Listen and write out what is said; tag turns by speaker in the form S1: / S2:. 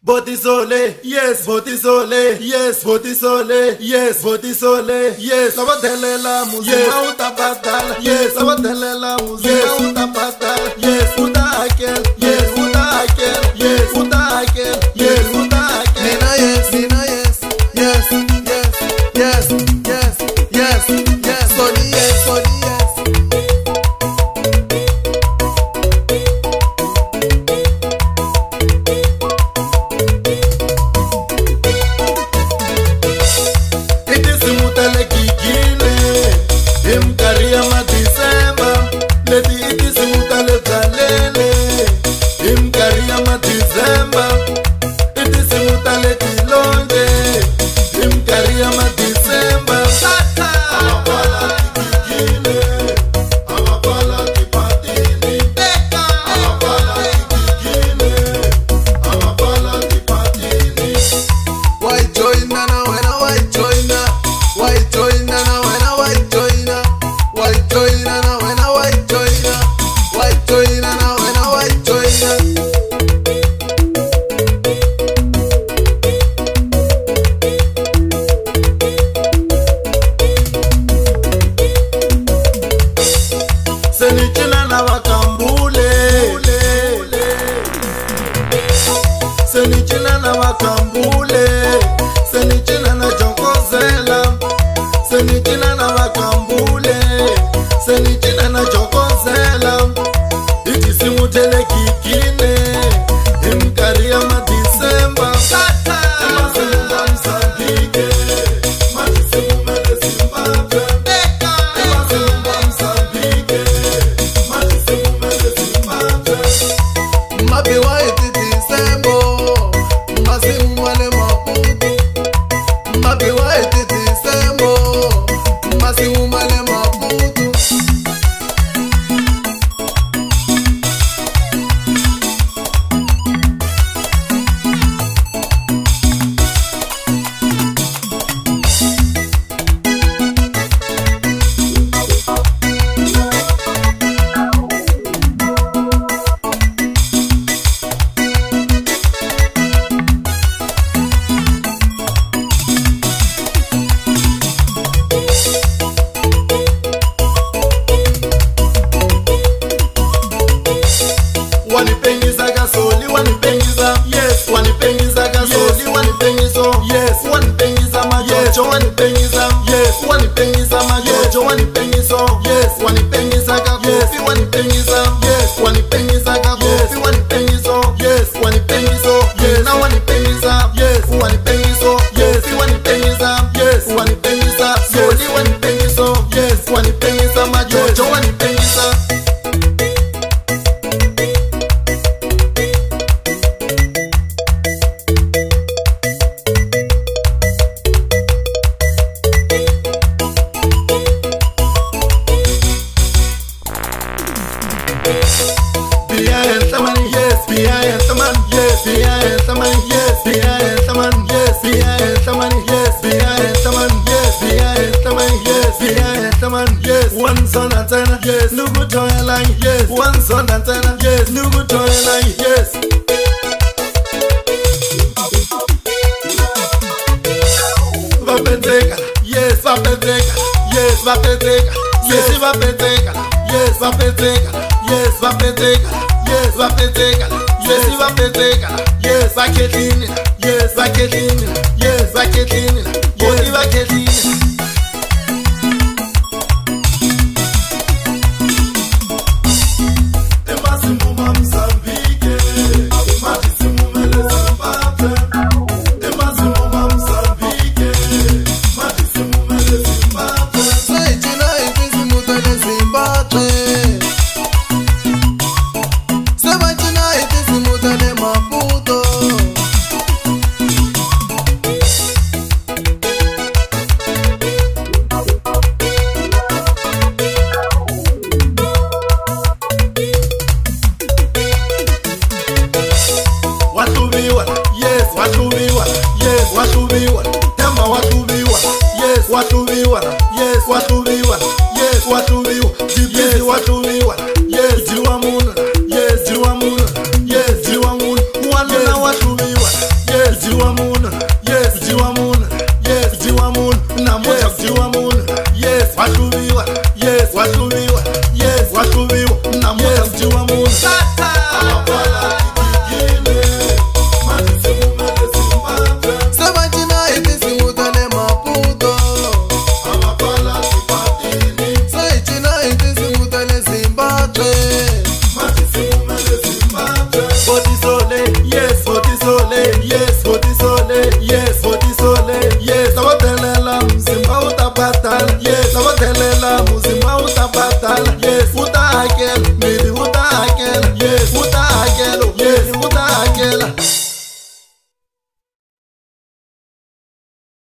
S1: Botisole, yes, Botisole, yes, Botisole, yes, Botisole, yes. Sabadelela muzima utapatala, yes, sabadelela muzima utapatala, yes, utakel, yes, utakel, yes, utakel, yes, utakel.
S2: Nina yes, Nina yes, yes, yes, yes, yes, yes, yes. Sony yes, Sony yes.
S1: Senichina na wakambule, senichina na jokozela, senichina na wakambule, senichina na jokozela. Iti simutele kikine, imkaria madisemba. Emasimba Msambike, madisimumele Zimbabwe. Emasimba Msambike, madisimumele Zimbabwe.
S2: Mabiwa iti Disembo.
S1: Wanipengisa gasoli, wanipengisa, yes, wanipengisa gasoli, wanipengiso, yes, wanipengisa majojo, wanipengisa, yes, wanipengisa majojo, wanipengiso, yes, wanipengisa kakofi, wanipengisa, yes, wanipengisa kakofi, wanipengiso, yes, wanipengiso, yes, na wanipengisa, yes, wanipengiso, yes, wanipengisa, yes, wanipengisa, soli, wanipengiso, yes, wanipengisa majojo, wanipengisa. Yes, one son and ten, yes, no good toy line, yes, one son and ten, yes, no good toy line, yes. Vapeteka, yes, vapeteka, yes, vapeteka, yes, vapeteka, yes, vapeteka, yes, vapeteka, yes, vapeteka, yes, vapeteka, yes, vaketlini, yes, vaketlini, yes, vaketlini, yes, vaketlini. Watubiwa, yes, watubiwa, yes, watubiwa, yes, watubiwa, yes, jiwa muna, yes, jiwa muna, yes, jiwa muna, wana watubiwa.
S2: Tata. Sebachina iti simutane Maputo. Sechina iti simutane Zimbabwe.
S1: Botisole, yes, Botisole, yes, Botisole, yes, Botisole, yes. Sabotelela mzimba utabatala, yes. Sabotelela mzimba utabatala, yes. Utahakela.